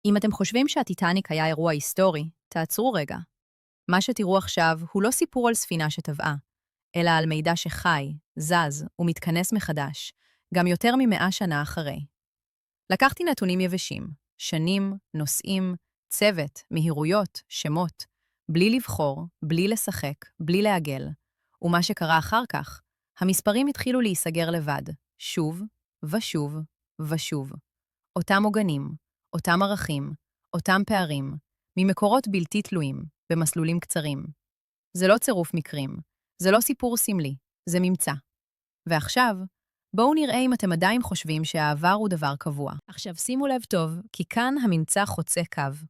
אם אתם חושבים שהטיטניק היה אירוע היסטורי, תעצרו רגע. מה שתראו עכשיו הוא לא סיפור על ספינה שטבעה, אלא על מידע שחי, זז ומתכנס מחדש, גם יותר מ100 שנה אחרי. לקחתי נתונים יבשים, שנים, נושאים, צוות, מהירויות, שמות, בלי לבחור, בלי לשחק, בלי לעגל. ומה שקרה אחר כך, המספרים התחילו להיסגר לבד, שוב ושוב ושוב. אותם עוגנים, אותם ערכים, אותם פערים, ממקורות בלתי תלויים, במסלולים קצרים. זה לא צירוף מקרים, זה לא סיפור סמלי, זה ממצא. ועכשיו, בואו נראה אם אתם עדיין חושבים שהעבר הוא דבר קבוע. עכשיו שימו לב טוב, כי כאן הממצא חוצה קו.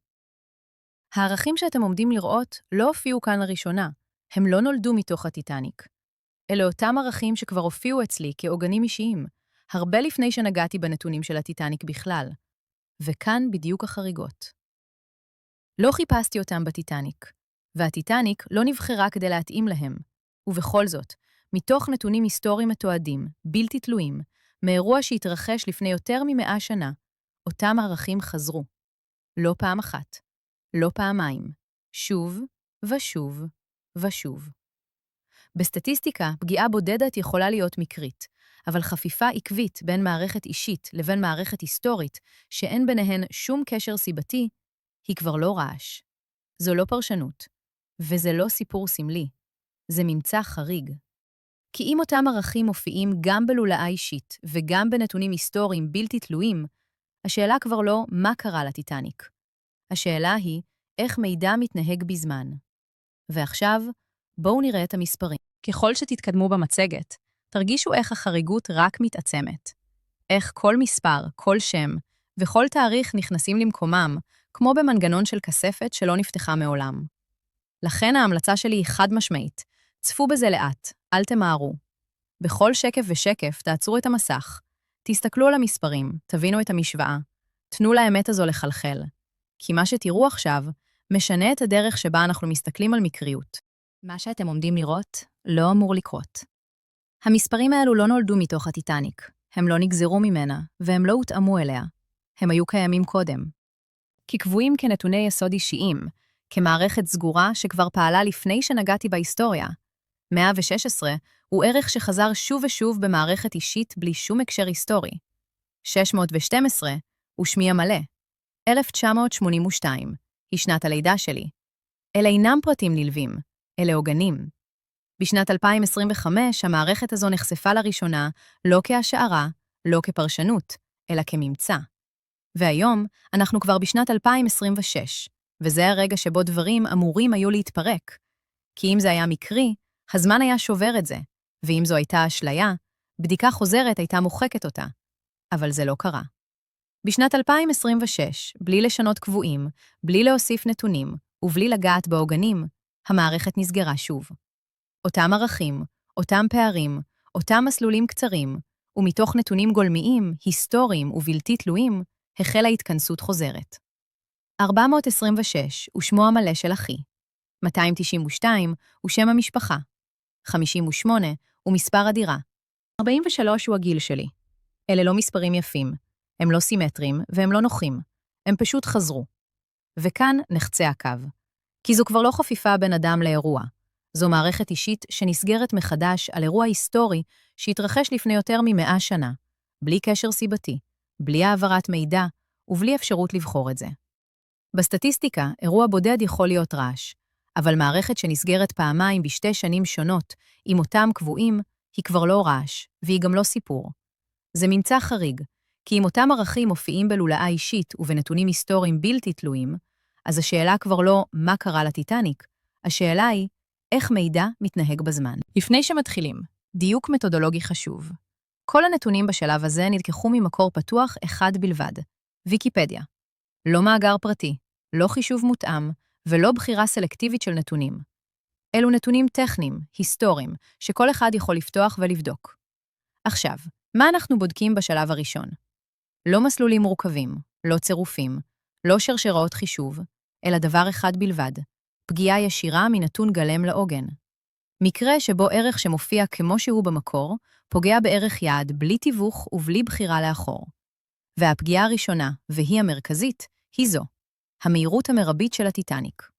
הערכים שאתם עומדים לראות לא הופיעו כאן לראשונה, הם לא נולדו מתוך הטיטניק. אלה אותם ערכים שכבר הופיעו אצלי כעוגנים אישיים, הרבה לפני שנגעתי בנתונים של הטיטניק בכלל. וכאן בדיוק החריגות. לא חיפשתי אותם בטיטניק, והטיטניק לא נבחרה כדי להתאים להם. ובכל זאת, מתוך נתונים היסטוריים מתועדים, בלתי תלויים, מאירוע שהתרחש לפני יותר מ100 שנה, אותם ערכים חזרו. לא פעם אחת, לא פעמיים, שוב ושוב ושוב. בסטטיסטיקה, פגיעה בודדת יכולה להיות מקרית, אבל חפיפה עקבית בין מערכת אישית לבין מערכת היסטורית, שאין ביניהן שום קשר סיבתי, היא כבר לא רעש. זו לא פרשנות, וזה לא סיפור סמלי, זה ממצא חריג. כי אם אותם ערכים מופיעים גם בלולאה אישית וגם בנתונים היסטוריים בלתי תלויים, השאלה כבר לא מה קרה לטיטניק. השאלה היא איך מידע מתנהג בזמן. ועכשיו, בואו נראה את המספרים. ככל שתתקדמו במצגת, תרגישו איך החריגות רק מתעצמת. איך כל מספר, כל שם וכל תאריך נכנסים למקומם, כמו במנגנון של כספת שלא נפתחה מעולם. לכן ההמלצה שלי היא חד משמעית. צפו בזה לאט, אל תמהרו. בכל שקף ושקף תעצרו את המסך. תסתכלו על המספרים, תבינו את המשוואה. תנו לאמת הזו לחלחל. כי מה שתראו עכשיו משנה את הדרך שבה אנחנו מסתכלים על מקריות. מה שאתם עומדים לראות לא אמור לקרות. המספרים האלו לא נולדו מתוך הטיטניק. הם לא נגזרו ממנה, והם לא הותאמו אליה. הם היו קיימים קודם. כי קבועים כנתוני יסוד אישיים, כמערכת סגורה שכבר פעלה לפני שנגעתי בהיסטוריה. 116 הוא ערך שחזר שוב ושוב במערכת אישית בלי שום הקשר היסטורי. 612 הוא שמי המלא. 1982 היא שנת הלידה שלי. אלה אינם פרטים נלווים, אלה עוגנים. בשנת 2025 המערכת הזו נחשפה לראשונה לא כהשערה, לא כפרשנות, אלא כממצא. והיום אנחנו כבר בשנת 2026, וזה הרגע שבו דברים אמורים היו להתפרק. כי אם זה היה מקרי, הזמן היה שובר את זה, ואם זו הייתה אשליה, בדיקה חוזרת הייתה מוחקת אותה. אבל זה לא קרה. בשנת 2026, בלי לשנות קבועים, בלי להוסיף נתונים, ובלי לגעת בעוגנים, המערכת נסגרה שוב. אותם ערכים, אותם פערים, אותם מסלולים קצרים, ומתוך נתונים גולמיים, היסטוריים ובלתי תלויים, החלה התכנסות חוזרת. 426 הוא שמו המלא של אחי. 292 הוא שם המשפחה. 58 הוא מספר הדירה. 43 הוא הגיל שלי. אלה לא מספרים יפים. הם לא סימטריים והם לא נוחים. הם פשוט חזרו. וכאן נחצה הקו. כי זו כבר לא חפיפה בין אדם לאירוע. זו מערכת אישית שנסגרת מחדש על אירוע היסטורי שהתרחש לפני יותר מ100 שנה, בלי קשר סיבתי, בלי העברת מידע ובלי אפשרות לבחור את זה. בסטטיסטיקה, אירוע בודד יכול להיות רעש, אבל מערכת שנסגרת פעמיים בשתי שנים שונות, עם אותם קבועים, היא כבר לא רעש, והיא גם לא סיפור. זה ממצא חריג, כי אם אותם ערכים מופיעים בלולאה אישית ובנתונים היסטוריים בלתי תלויים, אז השאלה כבר לא מה קרה לטיטניק, השאלה היא איך מידע מתנהג בזמן. לפני שמתחילים, דיוק מתודולוגי חשוב. כל הנתונים בשלב הזה נלקחו ממקור פתוח אחד בלבד, ויקיפדיה. לא מאגר פרטי, לא חישוב מותאם, ולא בחירה סלקטיבית של נתונים. אלו נתונים טכניים, היסטוריים, שכל אחד יכול לפתוח ולבדוק. עכשיו, מה אנחנו בודקים בשלב הראשון? לא מסלולים מורכבים, לא צירופים, לא שרשראות חישוב, אלא דבר אחד בלבד, פגיעה ישירה מנתון גלם לעוגן. מקרה שבו ערך שמופיע כמו שהוא במקור, פוגע בערך יעד בלי תיווך ובלי בחירה לאחור. והפגיעה הראשונה, והיא המרכזית, היא זו, המהירות המרבית של הטיטניק.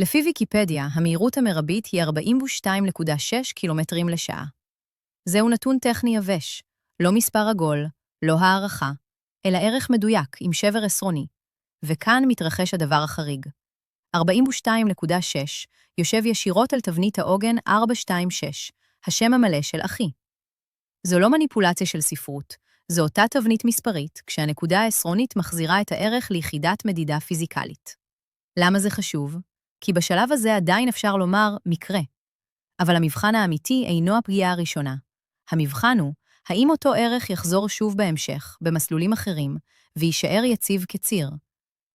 לפי ויקיפדיה, המהירות המרבית היא 42.6 קילומטרים לשעה. זהו נתון טכני יבש, לא מספר עגול, לא הערכה, אלא ערך מדויק עם שבר עשרוני, וכאן מתרחש הדבר החריג. 42.6 יושב ישירות על תבנית העוגן 426, השם המלא של אחי. זו לא מניפולציה של ספרות, זו אותה תבנית מספרית, כשהנקודה העשרונית מחזירה את הערך ליחידת מדידה פיזיקלית. למה זה חשוב? כי בשלב הזה עדיין אפשר לומר מקרה. אבל המבחן האמיתי אינו הפגיעה הראשונה. המבחן הוא, האם אותו ערך יחזור שוב בהמשך, במסלולים אחרים, ויישאר יציב כציר.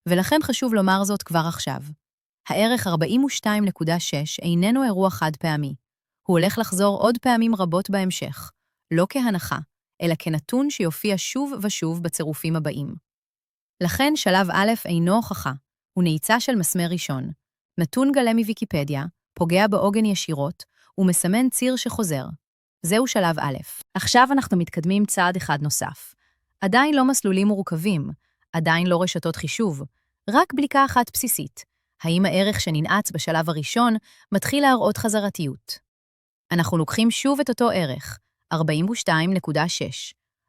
ולכן חשוב לומר זאת כבר עכשיו. הערך 42.6 איננו אירוע חד פעמי. הוא הולך לחזור עוד פעמים רבות בהמשך, לא כהנחה, אלא כנתון שיופיע שוב ושוב בצירופים הבאים. לכן שלב א' אינו הוכחה, הוא נעיצה של מסמר ראשון. נתון גלה מוויקיפדיה, פוגע בעוגן ישירות, ומסמן ציר שחוזר. זהו שלב א'. עכשיו אנחנו מתקדמים צעד אחד נוסף. עדיין לא מסלולים מורכבים, עדיין לא רשתות חישוב, רק בדיקה אחת בסיסית. האם הערך שננעץ בשלב הראשון מתחיל להראות חזרתיות? אנחנו לוקחים שוב את אותו ערך, 42.6,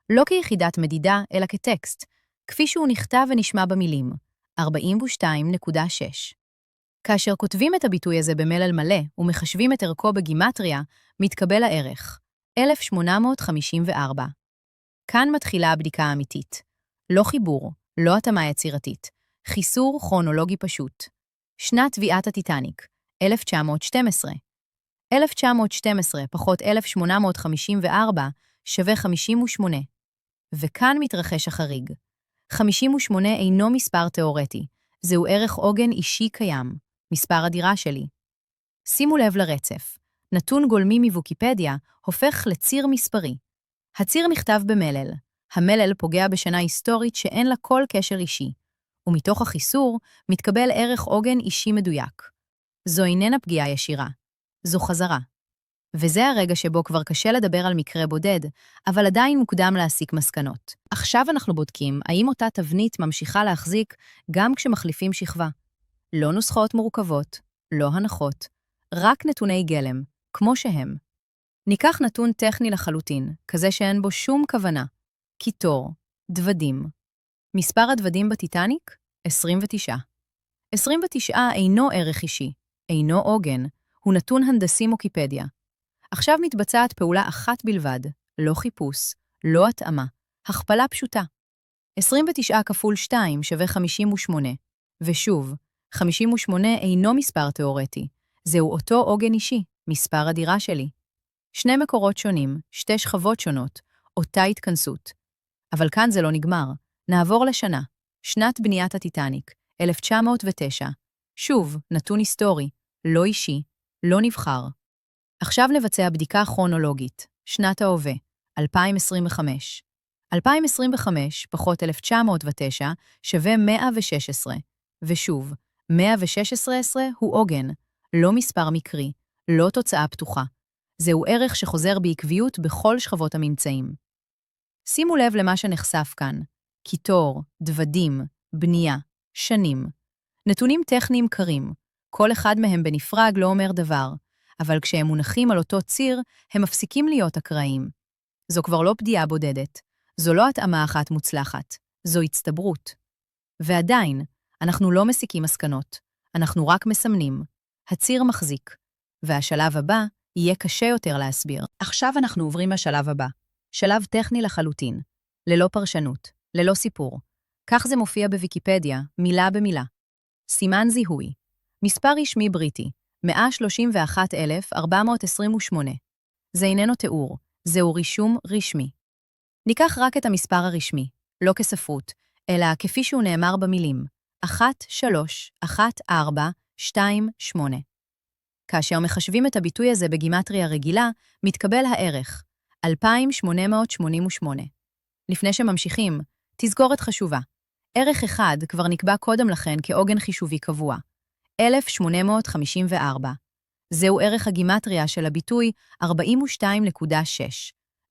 לא כיחידת מדידה, אלא כטקסט, כפי שהוא נכתב ונשמע במילים, 42.6. כאשר כותבים את הביטוי הזה במלל מלא ומחשבים את ערכו בגימטריה, מתקבל הערך, 1854. כאן מתחילה הבדיקה האמיתית. לא חיבור, לא התאמה יצירתית, חיסור כרונולוגי פשוט. שנת טביעת הטיטניק, 1912. 1912 פחות 1854 שווה 58. וכאן מתרחש החריג. 58 אינו מספר תיאורטי, זהו ערך עוגן אישי קיים, מספר הדירה שלי. שימו לב לרצף. נתון גולמי מוויקיפדיה הופך לציר מספרי. הציר נכתב במלל. המלל פוגע בשנה היסטורית שאין לה כל קשר אישי, ומתוך החיסור מתקבל ערך עוגן אישי מדויק. זו איננה פגיעה ישירה, זו חזרה. וזה הרגע שבו כבר קשה לדבר על מקרה בודד, אבל עדיין מוקדם להסיק מסקנות. עכשיו אנחנו בודקים האם אותה תבנית ממשיכה להחזיק גם כשמחליפים שכבה. לא נוסחאות מורכבות, לא הנחות, רק נתוני גלם, כמו שהם. ניקח נתון טכני לחלוטין, כזה שאין בו שום כוונה. קיטור, דוודים. מספר הדוודים בטיטניק? 29. 29 אינו ערך אישי, אינו עוגן, הוא נתון הנדסי ויקיפדיה. עכשיו מתבצעת פעולה אחת בלבד, לא חיפוש, לא התאמה, הכפלה פשוטה. 29 כפול 2 שווה 58, ושוב, 58 אינו מספר תיאורטי, זהו אותו עוגן אישי, מספר הדירה שלי. שני מקורות שונים, שתי שכבות שונות, אותה התכנסות. אבל כאן זה לא נגמר. נעבור לשנה, שנת בניית הטיטניק, 1909. שוב, נתון היסטורי, לא אישי, לא נבחר. עכשיו נבצע בדיקה כרונולוגית, שנת ההווה, 2025. 2025 פחות 1909 שווה 116, ושוב, 116 הוא עוגן, לא מספר מקרי, לא תוצאה פתוחה. זהו ערך שחוזר בעקביות בכל שכבות הממצאים. שימו לב למה שנחשף כאן, קיטור, דוודים, בנייה, שנים. נתונים טכניים קרים, כל אחד מהם בנפרד לא אומר דבר, אבל כשהם מונחים על אותו ציר, הם מפסיקים להיות אקראיים. זו כבר לא פגיעה בודדת, זו לא התאמה אחת מוצלחת, זו הצטברות. ועדיין, אנחנו לא מסיקים מסקנות, אנחנו רק מסמנים. הציר מחזיק, והשלב הבא יהיה קשה יותר להסביר. עכשיו אנחנו עוברים לשלב הבא, שלב טכני לחלוטין, ללא פרשנות, ללא סיפור. כך זה מופיע בוויקיפדיה, מילה במילה. סימן זיהוי, מספר רשמי בריטי, 131,428. זה איננו תיאור, זהו רישום רשמי. ניקח רק את המספר הרשמי, לא כספרות, אלא כפי שהוא נאמר במילים, 1, 3, 1, 4, 2, 8. כאשר מחשבים את הביטוי הזה בגימטריה רגילה, מתקבל הערך, 2,888. לפני שממשיכים, תזכורת חשובה. ערך אחד כבר נקבע קודם לכן כעוגן חישובי קבוע, 1854. זהו ערך הגימטריה של הביטוי 42.6.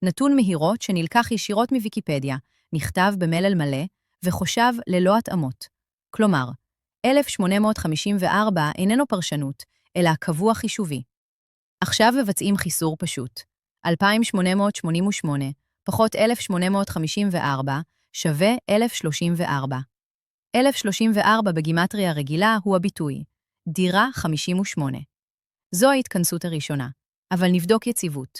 נתון מהירות שנלקח ישירות מוויקיפדיה, נכתב במלל מלא וחושב ללא התאמות. כלומר, 1854 איננו פרשנות, אלא קבוע חישובי. עכשיו מבצעים חיסור פשוט. 2888 פחות 1854 שווה 1034. 1034 בגימטריה רגילה הוא הביטוי, דירה 58. זו ההתכנסות הראשונה, אבל נבדוק יציבות.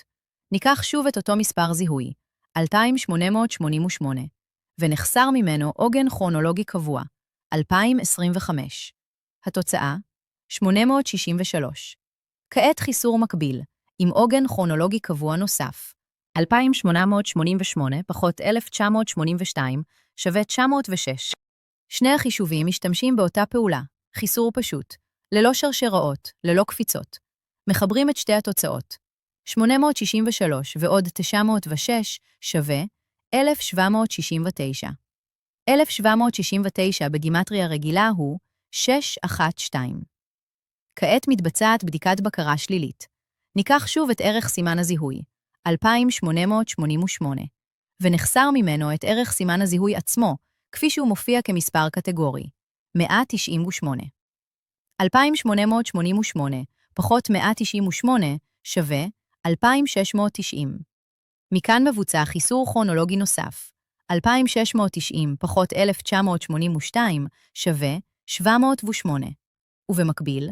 ניקח שוב את אותו מספר זיהוי, 2888, ונחסר ממנו עוגן כרונולוגי קבוע, 2025. התוצאה, 863. כעת חיסור מקביל, עם עוגן כרונולוגי קבוע נוסף. 2888 פחות 1982 שווה 906. שני החישובים משתמשים באותה פעולה, חיסור פשוט, ללא שרשראות, ללא קפיצות. מחברים את שתי התוצאות. 863 ועוד 906 שווה 1769. 1769 בגימטריה רגילה הוא 612. כעת מתבצעת בדיקת בקרה שלילית. ניקח שוב את ערך סימן הזיהוי, 2888, ונחסר ממנו את ערך סימן הזיהוי עצמו, כפי שהוא מופיע כמספר קטגורי, 198. 2888 פחות 198 שווה 2690. מכאן מבוצע חיסור כרונולוגי נוסף. 2690 פחות 1982 שווה 708. ובמקביל,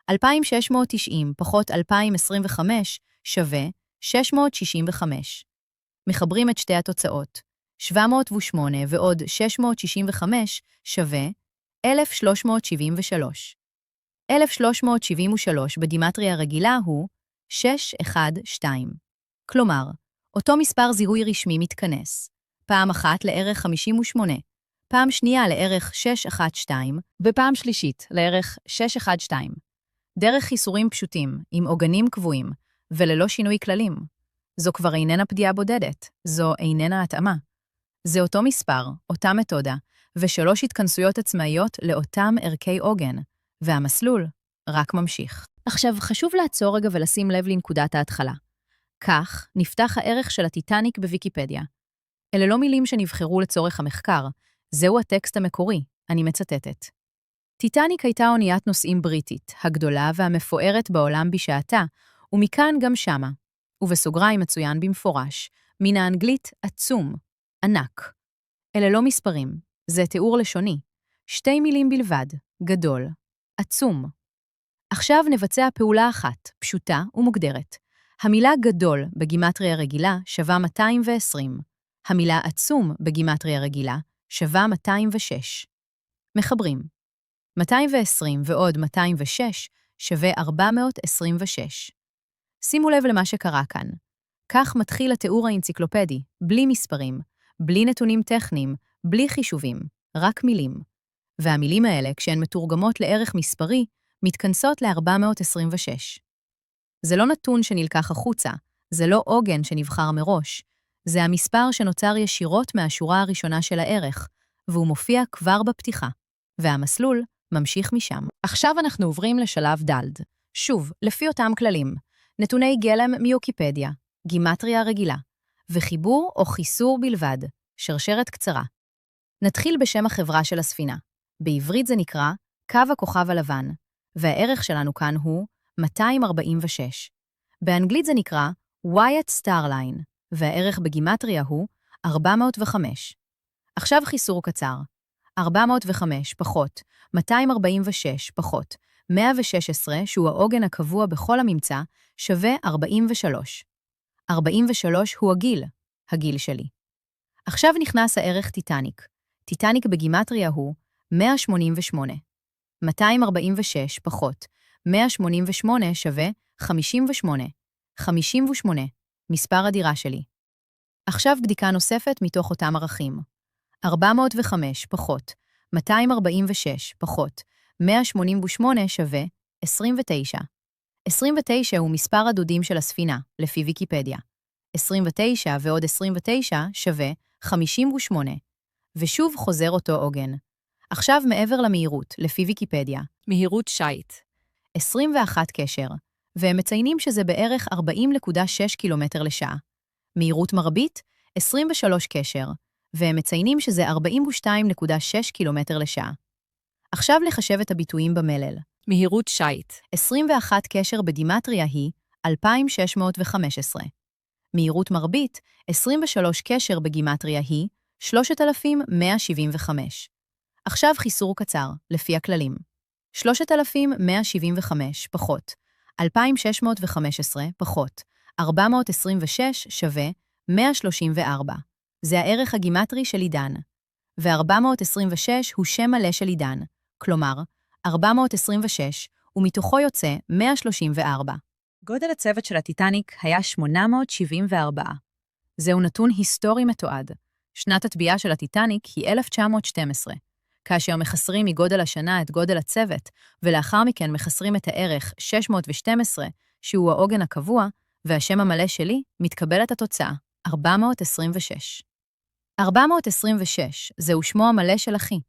2690 פחות 2025 שווה 665. מחברים את שתי התוצאות. 708 ועוד 665 שווה 1373. 1373 בגימטריה רגילה הוא 612. כלומר, אותו מספר זיהוי רשמי מתכנס, פעם אחת לערך 58, פעם שנייה לערך 612, ופעם שלישית לערך 612. דרך חיסורים פשוטים, עם עוגנים קבועים, וללא שינוי כללים. זו כבר איננה פגיעה בודדת, זו איננה התאמה. זה אותו מספר, אותה מתודה, ושלוש התכנסויות עצמאיות לאותם ערכי עוגן, והמסלול רק ממשיך. עכשיו, חשוב לעצור רגע ולשים לב לנקודת ההתחלה. כך נפתח הערך של הטיטניק בוויקיפדיה. אלה לא מילים שנבחרו לצורך המחקר, זהו הטקסט המקורי, אני מצטטת. טיטניק הייתה אוניית נוסעים בריטית, הגדולה והמפוארת בעולם בשעתה, ומכאן גם שמה. ובסוגריים מצוין במפורש, מן האנגלית עצום, ענק. אלה לא מספרים, זה תיאור לשוני. שתי מילים בלבד, גדול, עצום. עכשיו נבצע פעולה אחת, פשוטה ומוגדרת. המילה גדול בגימטריה רגילה שווה 220. המילה עצום בגימטריה רגילה שווה 206. מחברים. 220 ועוד 206 שווה 426. שימו לב למה שקרה כאן. כך מתחיל התיאור האנציקלופדי, בלי מספרים, בלי נתונים טכניים, בלי חישובים, רק מילים. והמילים האלה, כשהן מתורגמות לערך מספרי, מתכנסות ל-426. זה לא נתון שנלקח החוצה, זה לא עוגן שנבחר מראש, זה המספר שנוצר ישירות מהשורה הראשונה של הערך, והוא מופיע כבר בפתיחה, והמסלול ממשיך משם. עכשיו אנחנו עוברים לשלב ד'. שוב, לפי אותם כללים, נתוני גלם מיוקיפדיה, גימטריה רגילה, וחיבור או חיסור בלבד, שרשרת קצרה. נתחיל בשם החברה של הספינה. בעברית זה נקרא קו הכוכב הלבן, והערך שלנו כאן הוא 246. באנגלית זה נקרא Wyatt Starline, והערך בגימטריה הוא 405. עכשיו חיסור קצר. 405 פחות 246 פחות 116, שהוא העוגן הקבוע בכל הממצא, שווה 43. 43 הוא הגיל שלי. עכשיו נכנס הערך טיטניק. טיטניק בגימטריה הוא 188. 246 פחות 188 שווה 58. 58, מספר הדירה שלי. עכשיו בדיקה נוספת מתוך אותם ערכים. 405 פחות 246 פחות 188 שווה 29. 29 הוא מספר הדודים של הספינה, לפי ויקיפדיה. 29 ועוד 29 שווה 58. ושוב חוזר אותו עוגן. עכשיו מעבר למהירות, לפי ויקיפדיה. מהירות שייט. 21 קשר, והם מציינים שזה בערך 40.6 קילומטר לשעה. מהירות מרבית, 23 קשר, והם מציינים שזה 42.6 קילומטר לשעה. עכשיו לחשב את הביטויים במלל. מהירות שייט. 21 קשר בגימטריה היא 2615. מהירות מרבית, 23 קשר בגימטריה היא 3175. עכשיו חיסור קצר, לפי הכללים. 3175 פחות 2615 פחות 426 שווה 134. זה הערך הגימטרי של עידן. ו-426 הוא שם מלא של עידן, כלומר, 426, ומתוכו יוצא 134. גודל הצוות של הטיטניק היה 874. זהו נתון היסטורי מתועד. שנת הטביעה של הטיטניק היא 1912. כאשר מחסרים מגודל השנה את גודל הצוות, ולאחר מכן מחסרים את הערך 612, שהוא העוגן הקבוע, והשם המלא שלי, מתקבלת התוצאה, 426. 426, זהו שמו המלא של אחי.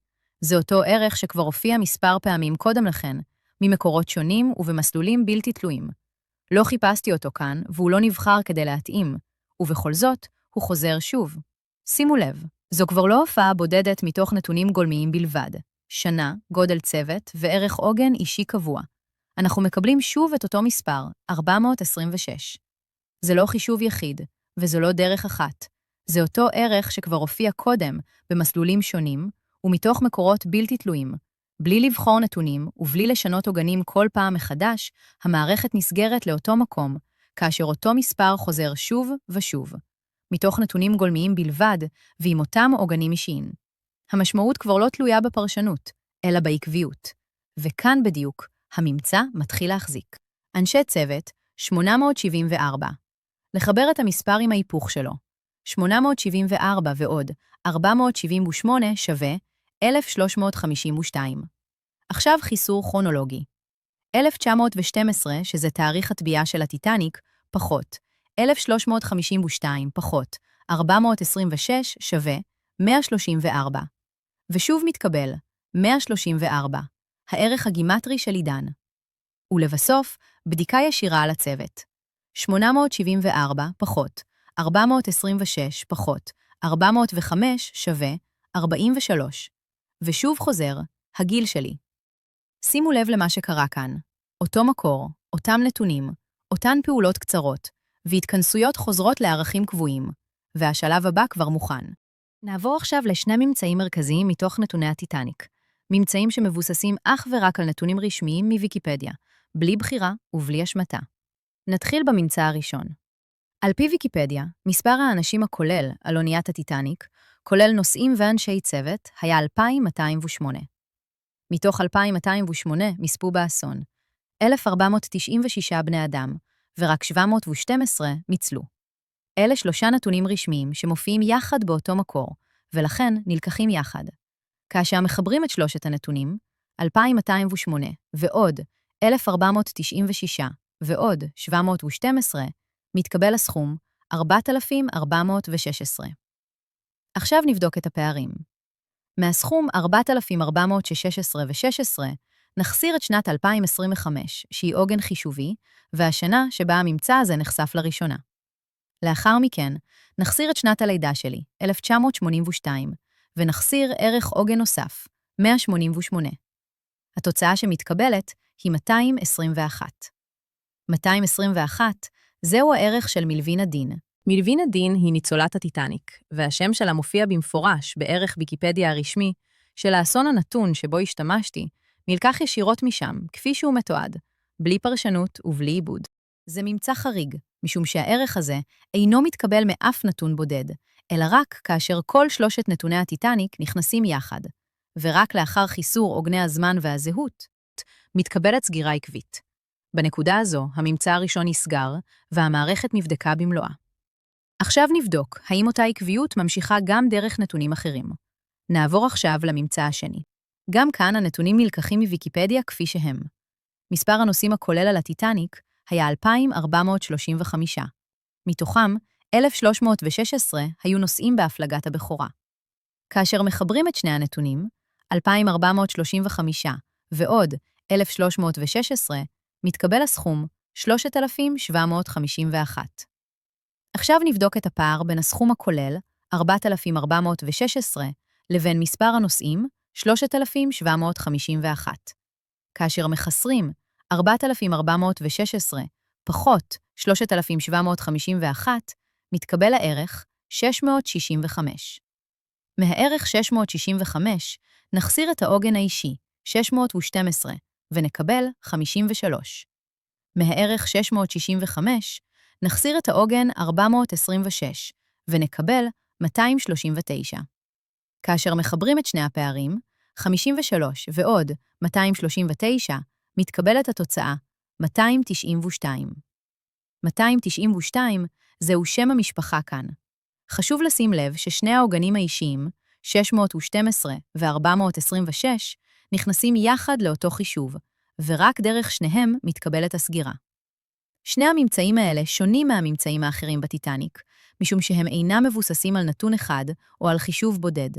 זה אותו ערך שכבר הופיע מספר פעמים קודם לכן, ממקורות שונים ובמסלולים בלתי תלויים. לא חיפשתי אותו כאן, והוא לא נבחר כדי להתאים, ובכל זאת, הוא חוזר שוב. שימו לב, זו כבר לא הופעה בודדת מתוך נתונים גולמיים בלבד. שנה, גודל צוות וערך עוגן אישי קבוע. אנחנו מקבלים שוב את אותו מספר, 426. זה לא חישוב יחיד, וזו לא דרך אחת. זה אותו ערך שכבר הופיע קודם במסלולים שונים, ומתוך מקורות בלתי תלויים. בלי לבחור נתונים ובלי לשנות עוגנים כל פעם מחדש, המערכת נסגרת לאותו מקום, כאשר אותו מספר חוזר שוב ושוב. מתוך נתונים גולמיים בלבד, ועם אותם עוגנים אישיים. המשמעות כבר לא תלויה בפרשנות, אלא בעקביות. וכאן בדיוק, הממצא מתחיל להחזיק. אנשי צוות, 874. לחבר את המספר עם ההיפוך שלו. 874 ועוד 478 שווה 1352. עכשיו חיסור כרונולוגי. 1912, שזה תאריך הטביעה של הטיטניק, פחות 1352 פחות 426 שווה 134. ושוב מתקבל 134, הערך הגימטרי של עידן. ולבסוף, בדיקה ישירה על הצוות. 874 פחות 426 פחות 405 שווה 43. ושוב חוזר, הגיל שלי. שימו לב למה שקרה כאן. אותו מקור, אותם נתונים, אותן פעולות קצרות, והתכנסויות חוזרות לערכים קבועים, והשלב הבא כבר מוכן. נעבור עכשיו לשני ממצאים מרכזיים מתוך נתוני הטיטניק. ממצאים שמבוססים אך ורק על נתונים רשמיים מוויקיפדיה, בלי בחירה ובלי השמטה. נתחיל בממצא הראשון. על פי ויקיפדיה, מספר האנשים הכולל על אוניית הטיטניק, כולל נוסעים ואנשי צוות, היה 2,208. מתוך 2,208 מספו באסון, 1,496 בני אדם, ורק 712 ניצלו. אלה שלושה נתונים רשמיים שמופיעים יחד באותו מקור, ולכן נלקחים יחד. כאשר מחברים את שלושת הנתונים, 2,208 ועוד 1,496 ועוד 712, מתקבל הסכום 4,416. עכשיו נבדוק את הפערים. מהסכום 4,416 ו-16, נחסיר את שנת 2025, שהיא עוגן חישובי, והשנה שבה הממצא הזה נחשף לראשונה. לאחר מכן, נחסיר את שנת הלידה שלי, 1982, ונחסיר ערך עוגן נוסף, 188. התוצאה שמתקבלת היא 221. 221, זהו הערך של מלווין הדין. מלווין הדין היא ניצולת הטיטניק, והשם שלה מופיע במפורש בערך ויקיפדיה הרשמי, של האסון הנתון שבו השתמשתי, נלקח ישירות משם, כפי שהוא מתועד, בלי פרשנות ובלי עיבוד. זה ממצא חריג, משום שהערך הזה אינו מתקבל מאף נתון בודד, אלא רק כאשר כל שלושת נתוני הטיטניק נכנסים יחד, ורק לאחר חיסור עוגני הזמן והזהות, מתקבלת סגירה עקבית. בנקודה הזו, הממצא הראשון נסגר, והמערכת נבדקה במלואה. עכשיו נבדוק, האם אותה עקביות ממשיכה גם דרך נתונים אחרים. נעבור עכשיו לממצא השני. גם כאן הנתונים נלקחים מוויקיפדיה כפי שהם. מספר הנוסעים הכולל על הטיטניק היה 2,435. מתוכם, 1,316 היו נוסעים בהפלגת הבכורה. כאשר מחברים את שני הנתונים, 2,435 ועוד 1,316, מתקבל הסכום 3,751. עכשיו נבדוק את הפער בין הסכום הכולל, 4,416, לבין מספר הנוסעים, 3,751. כאשר מחסרים 4,416 פחות 3,751, מתקבל הערך 665. מהערך 665 נחסיר את העוגן האישי 612 ונקבל 53. מהערך 665 נחסיר את העוגן 426 ונקבל 239. כאשר מחברים את שני הפערים, 53 ועוד 239, מתקבלת התוצאה 292. 292 זהו שם המשפחה כאן. חשוב לשים לב ששני העוגנים האישיים, 612 ו-426, נכנסים יחד לאותו חישוב, ורק דרך שניהם מתקבלת הסגירה. שני הממצאים האלה שונים מהממצאים האחרים בטיטניק, משום שהם אינם מבוססים על נתון אחד או על חישוב בודד.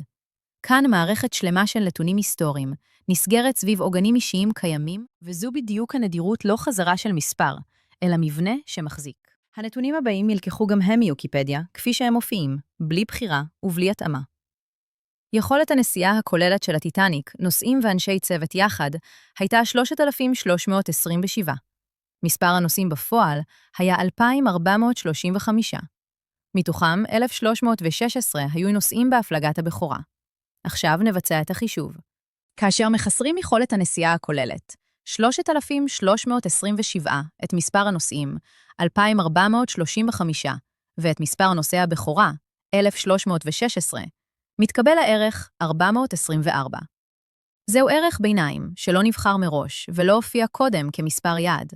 כאן מערכת שלמה של נתונים היסטוריים, נסגרת סביב עוגנים אישיים קיימים, וזו בדיוק הנדירות לא חזרה של מספר, אלא מבנה שמחזיק. הנתונים הבאים ילקחו גם הם מיוקיפדיה, כפי שהם מופיעים, בלי בחירה ובלי התאמה. יכולת הנסיעה הכוללת של הטיטניק, נוסעים ואנשי צוות יחד, הייתה 3,327. מספר הנוסעים בפועל היה 2,435. מתוכם 1,316 היו נוסעים בהפלגת הבכורה. עכשיו נבצע את החישוב. כאשר מחסרים יכולת הנסיעה הכוללת, 3,327 את מספר הנוסעים, 2,435, ואת מספר נוסעי הבכורה, 1,316, מתקבל הערך 424. זהו ערך ביניים שלא נבחר מראש ולא הופיע קודם כמספר יעד.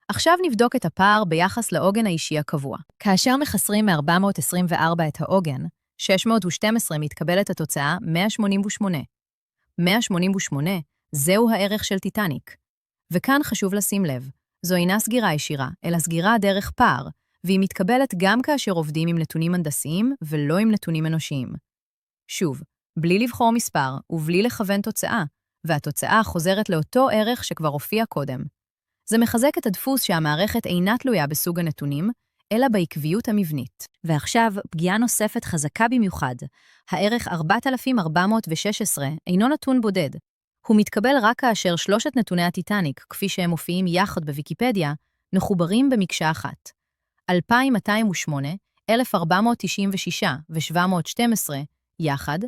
עכשיו נבדוק את הפער ביחס לעוגן האישי הקבוע. כאשר מחסרים מ-424 את העוגן, 612 מתקבלת התוצאה 188. 188 זהו הערך של טיטניק. וכאן חשוב לשים לב, זו אינה סגירה ישירה, אלא סגירה דרך פער, והיא מתקבלת גם כאשר עובדים עם נתונים הנדסיים ולא עם נתונים אנושיים. שוב, בלי לבחור מספר ובלי לכוון תוצאה, והתוצאה חוזרת לאותו ערך שכבר הופיע קודם. זה מחזק את הדפוס שהמערכת אינה תלויה בסוג הנתונים, אלא בעקביות המבנית. ועכשיו, פגיעה נוספת חזקה במיוחד. הערך 4,416 אינו נתון בודד. הוא מתקבל רק כאשר שלושת נתוני הטיטניק, כפי שהם מופיעים יחד בוויקיפדיה, מחוברים במקשה אחת. 2,208, 1,496 ו-712, יחד,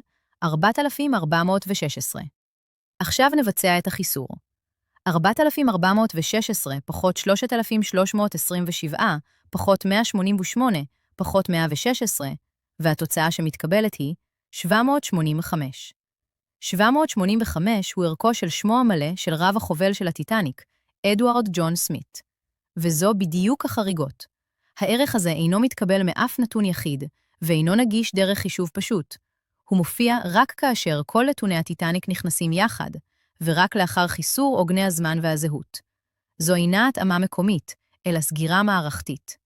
4,416. עכשיו נבצע את החיסור. 4,416 פחות 3,327 פחות 188 פחות 116, והתוצאה שמתקבלת היא 785. 785 הוא ערכו של שמו המלא של רב החובל של הטיטניק, אדוארד ג'ון סמית. וזו בדיוק החריגות. הערך הזה אינו מתקבל מאף נתון יחיד, ואינו נגיש דרך חישוב פשוט. הוא מופיע רק כאשר כל נתוני הטיטניק נכנסים יחד, ורק לאחר חיסור עוגני הזמן והזהות. זו אינה התאמה מקומית, אלא סגירה מערכתית.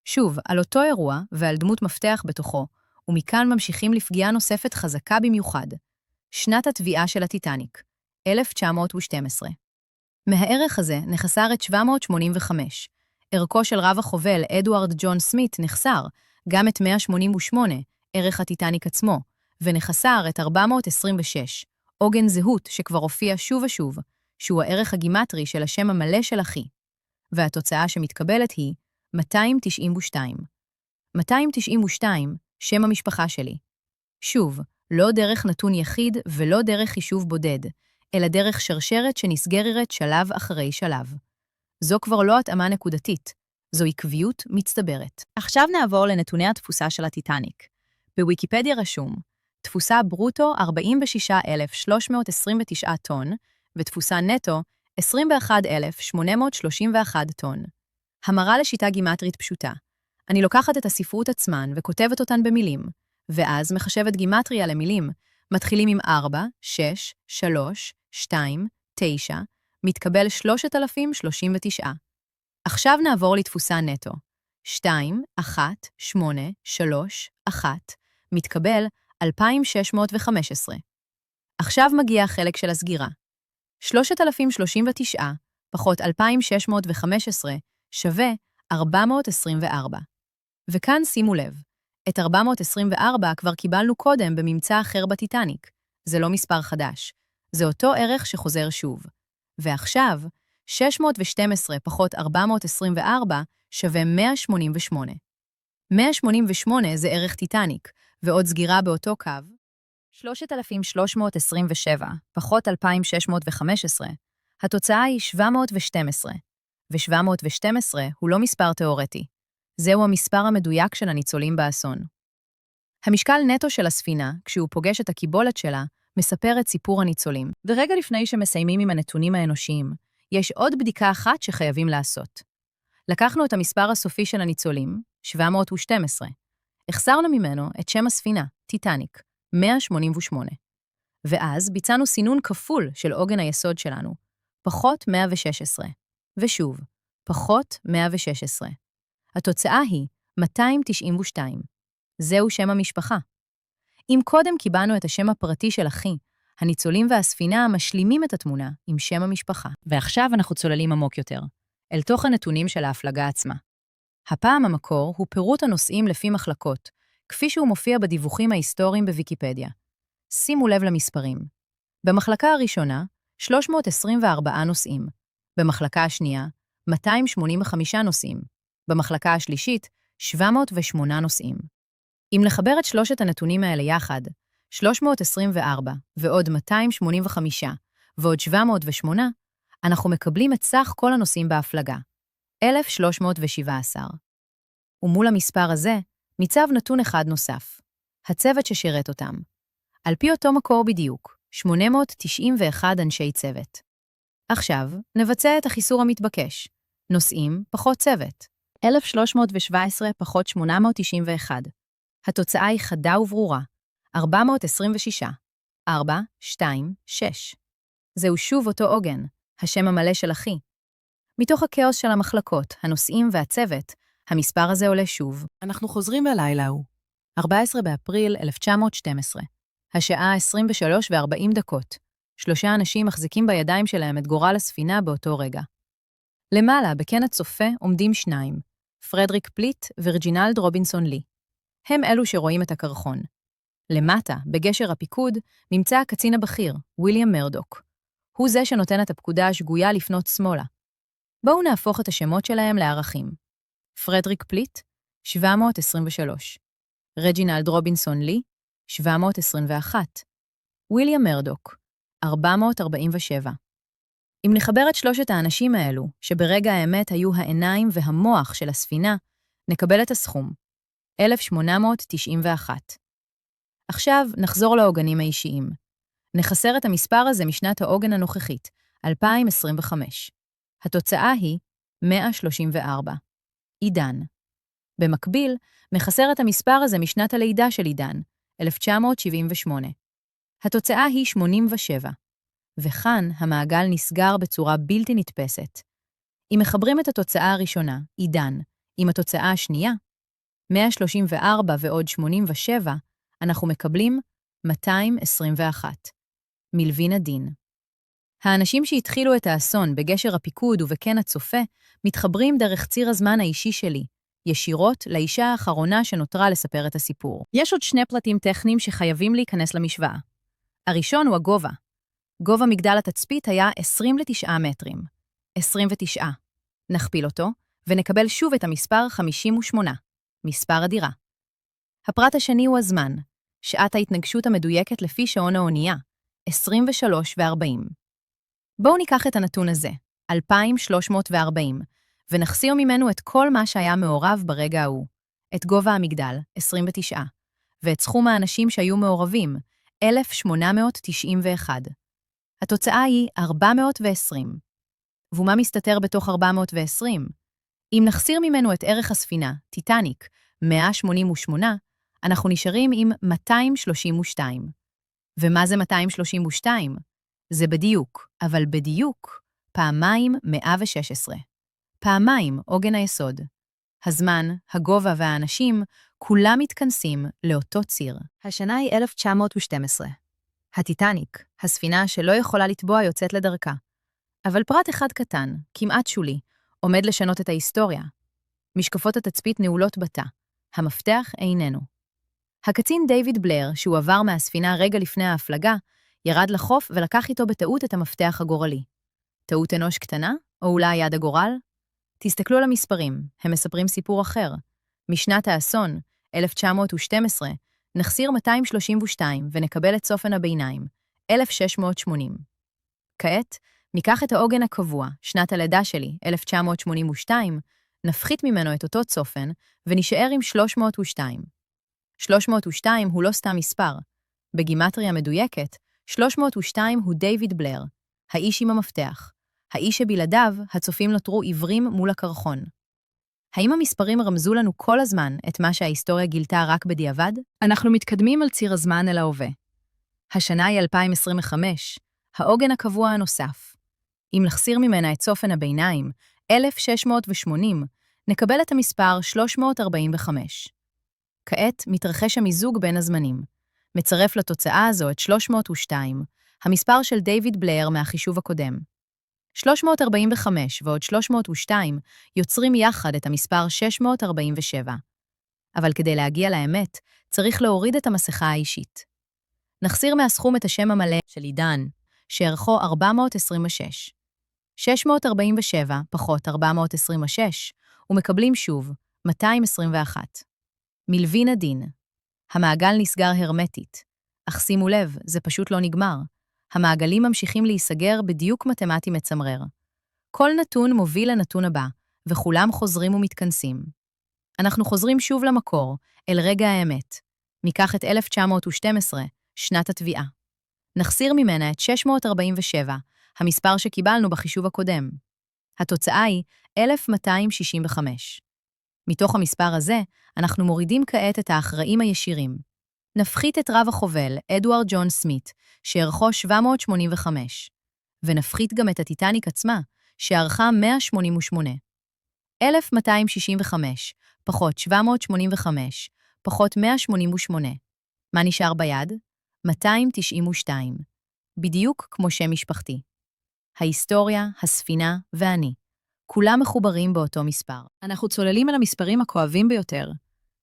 שוב, על אותו אירוע ועל דמות מפתח בתוכו, ומכאן ממשיכים לפגיעה נוספת חזקה במיוחד. שנת התביעה של הטיטניק, 1912. מהערך הזה נחסר את 785. ערכו של רב החובל אדוארד ג'ון סמית נחסר גם את 188, ערך הטיטניק עצמו, ונחסר את 426, עוגן זהות שכבר הופיע שוב ושוב, שהוא הערך הגימטרי של השם המלא של אחי. והתוצאה שמתקבלת היא 292. 292, שם המשפחה שלי. שוב, לא דרך נתון יחיד ולא דרך חישוב בודד, אלא דרך שרשרת שנסגרת שלב אחרי שלב. זו כבר לא התאמה נקודתית, זו עקביות מצטברת. עכשיו נעבור לנתוני התפוסה של הטיטניק. בוויקיפדיה רשום, תפוסה ברוטו 46,329 טון, ותפוסה נטו 21,831 טון. המרה לשיטה גימטרית פשוטה. אני לוקחת את הספרות עצמן וכותבת אותן במילים, ואז מחשבת גימטריה למילים, מתחילים עם 4, 6, 3, 2, 9, מתקבל 3,039. עכשיו נעבור לתפוסה נטו. 2, 1, 8, 3, 1, מתקבל 2,615. עכשיו מגיע החלק של הסגירה. 3,039 פחות 2,615 שווה 424. וכאן שימו לב, את 424 כבר קיבלנו קודם בממצא אחר בטיטניק. זה לא מספר חדש. זה אותו ערך שחוזר שוב. ועכשיו, 612 פחות 424 שווה 188. 188 זה ערך טיטניק, ועוד סגירה באותו קו. 3,327 פחות 2,615, התוצאה היא 712, ו-712 הוא לא מספר תיאורטי. זהו המספר המדויק של הניצולים באסון. המשקל נטו של הספינה, כשהוא פוגש את הקיבולת שלה, מספר את סיפור הניצולים. ורגע לפני שמסיימים עם הנתונים האנושיים, יש עוד בדיקה אחת שחייבים לעשות. לקחנו את המספר הסופי של הניצולים, 712. החסרנו ממנו את שם הספינה, טיטניק, 188. ואז ביצענו סינון כפול של עוגן היסוד שלנו, פחות 116. ושוב, פחות 116. התוצאה היא 292. זהו שם המשפחה. אם קודם קיבלנו את השם הפרטי של אחי, הניצולים והספינה משלימים את התמונה עם שם המשפחה. ועכשיו אנחנו צוללים עמוק יותר, אל תוך הנתונים של ההפלגה עצמה. הפעם המקור הוא פירוט הנושאים לפי מחלקות, כפי שהוא מופיע בדיווחים ההיסטוריים בוויקיפדיה. שימו לב למספרים. במחלקה הראשונה, 324 נושאים. במחלקה השנייה, 285 נושאים. במחלקה השלישית, 708 נושאים. אם לחבר את שלושת הנתונים האלה יחד, 324 ועוד 285 ועוד 708, אנחנו מקבלים את סך כל הנושאים בהפלגה, 1,317. ומול המספר הזה, ניצב נתון אחד נוסף, הצוות ששירת אותם. על פי אותו מקור בדיוק, 891 אנשי צוות. עכשיו, נבצע את החיסור המתבקש. נושאים פחות צוות. 1,317 פחות 891. התוצאה היא חדה וברורה. 426. 4, 2, 6. זהו שוב אותו עוגן, השם המלא של אחי. מתוך הכאוס של המחלקות, הנושאים והצוות, המספר הזה עולה שוב. אנחנו חוזרים ללילה ההוא. 14 באפריל 1912. השעה 23:40. 3 אנשים מחזיקים בידיים שלהם את גורל הספינה באותו רגע. למעלה, בקן הצופה, עומדים 2, פרדריק פליט ורג'ינלד רובינסון לי. הם אלו שרואים את הקרחון. למטה, בגשר הפיקוד, נמצא הקצין הבכיר, ויליאם מרדוק. הוא זה שנותן את הפקודה השגויה לפנות שמאלה. בואו נהפוך את השמות שלהם לערכים. פרדריק פליט, 723. רג'ינלד רובינסון לי, 721. ויליאם מרדוק, 447. אם נחבר את שלושת האנשים האלו, שברגע האמת היו העיניים והמוח של הספינה, נקבל את הסכום, 1,891. עכשיו נחזור לעוגנים האישיים. נחסר את המספר הזה משנת העוגן הנוכחית, 2025. התוצאה היא 134. עידן. במקביל, נחסר את המספר הזה משנת הלידה של עידן, 1978. התוצאה היא 87. וכאן המעגל נסגר בצורה בלתי נתפסת. אם מחברים את התוצאה הראשונה, עידן, עם התוצאה השנייה, 134 ועוד 87, אנחנו מקבלים 221. מלבין הדין. האנשים שהתחילו את האסון בגשר הפיקוד ובקן הצופה, מתחברים דרך ציר הזמן האישי שלי, ישירות לאישה האחרונה שנותרה לספר את הסיפור. יש עוד 2 פלטים טכניים שחייבים להיכנס למשוואה. הראשון הוא הגובה. גובה מגדל התצפית היה 29 מטרים. 29. נכפיל אותו, ונקבל שוב את המספר 58, מספר הדירה. הפרט השני הוא הזמן, שעת ההתנגשות המדויקת לפי שעון האונייה, 23:40. בואו ניקח את הנתון הזה, 2,340, ונחסיר ממנו את כל מה שהיה מעורב ברגע ההוא, את גובה המגדל, 29, ואת סכום האנשים שהיו מעורבים, 1,891. התוצאה היא 420. ומה מסתתר בתוך 420? אם נחסיר ממנו את ערך הספינה, טיטניק, 188, אנחנו נשארים עם 232. ומה זה 232? זה בדיוק, אבל בדיוק, פעמיים 116. פעמיים עוגן היסוד. הזמן, הגובה והאנשים, כולם מתכנסים לאותו ציר. השנה היא 1912. הטיטניק, הספינה שלא יכולה לטבוע יוצאת לדרכה. אבל פרט אחד קטן, כמעט שולי, עומד לשנות את ההיסטוריה. משקפות התצפית נעולות בתא. המפתח איננו. הקצין דיוויד בלר, שהוא עבר מהספינה רגע לפני ההפלגה, ירד לחוף ולקח איתו בטעות את המפתח הגורלי. טעות אנוש קטנה, או אולי יד הגורל? תסתכלו על המספרים, הם מספרים סיפור אחר. משנת האסון, 1912, נחסיר 232 ונקבל את צופן הביניים, 1680. כעת, ניקח את העוגן הקבוע, שנת הלידה שלי, 1982, נפחית ממנו את אותו צופן ונשאר עם 302. 302 הוא לא סתם מספר. בגימטריה מדויקת, 302 הוא דיוויד בלר, האיש עם המפתח. האיש שבלעדיו הצופים נותרו עיוורים מול הקרחון. האם המספרים רמזו לנו כל הזמן את מה שההיסטוריה גילתה רק בדיעבד? אנחנו מתקדמים על ציר הזמן אל ההווה. השנה היא 2025, העוגן הקבוע הנוסף. אם נחסיר ממנה את צופן הביניים, 1680, נקבל את המספר 345. כעת מתרחש המיזוג בין הזמנים. מצרף לתוצאה הזו את 302, המספר של דיוויד בלר מהחישוב הקודם. 345 ועוד 302 יוצרים יחד את המספר 647. אבל כדי להגיע לאמת, צריך להוריד את המסכה האישית. נחסיר מהסכום את השם המלא של עידן, שערכו 426. 647 פחות 426, ומקבלים שוב 221. מלווין הדין. המעגל נסגר הרמטית. אך שימו לב, זה פשוט לא נגמר. המעגלים ממשיכים להיסגר בדיוק מתמטי מצמרר. כל נתון מוביל לנתון הבא, וכולם חוזרים ומתכנסים. אנחנו חוזרים שוב למקור, אל רגע האמת. ניקח את 1912, שנת התביעה. נחסיר ממנה את 647, המספר שקיבלנו בחישוב הקודם. התוצאה היא 1265. מתוך המספר הזה, אנחנו מורידים כעת את האחראים הישירים. נפחית את רב החובל, אדוארד ג'ון סמית, שערכו 785, ונפחית גם את הטיטניק עצמה, שערכה 188. 1265, פחות 785, פחות 188. מה נשאר ביד? 292. בדיוק כמו שם משפחתי. ההיסטוריה, הספינה ואני. כולם מחוברים באותו מספר. אנחנו צוללים על המספרים הכואבים ביותר.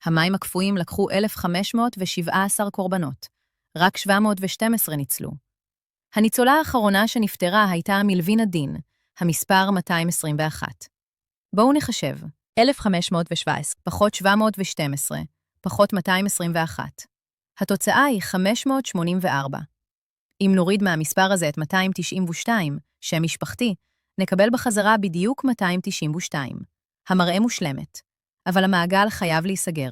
המים הקפואים לקחו 1,517 קורבנות. רק 712 ניצלו. הניצולה האחרונה שנפטרה הייתה מלווין הדין, המספר 221. בואו נחשב. 1,517 פחות 712 פחות 221. התוצאה היא 584. אם נוריד מהמספר הזה את 292, שם משפחתי, נקבל בחזרה בדיוק 292. המראה מושלמת, אבל המעגל חייב להיסגר.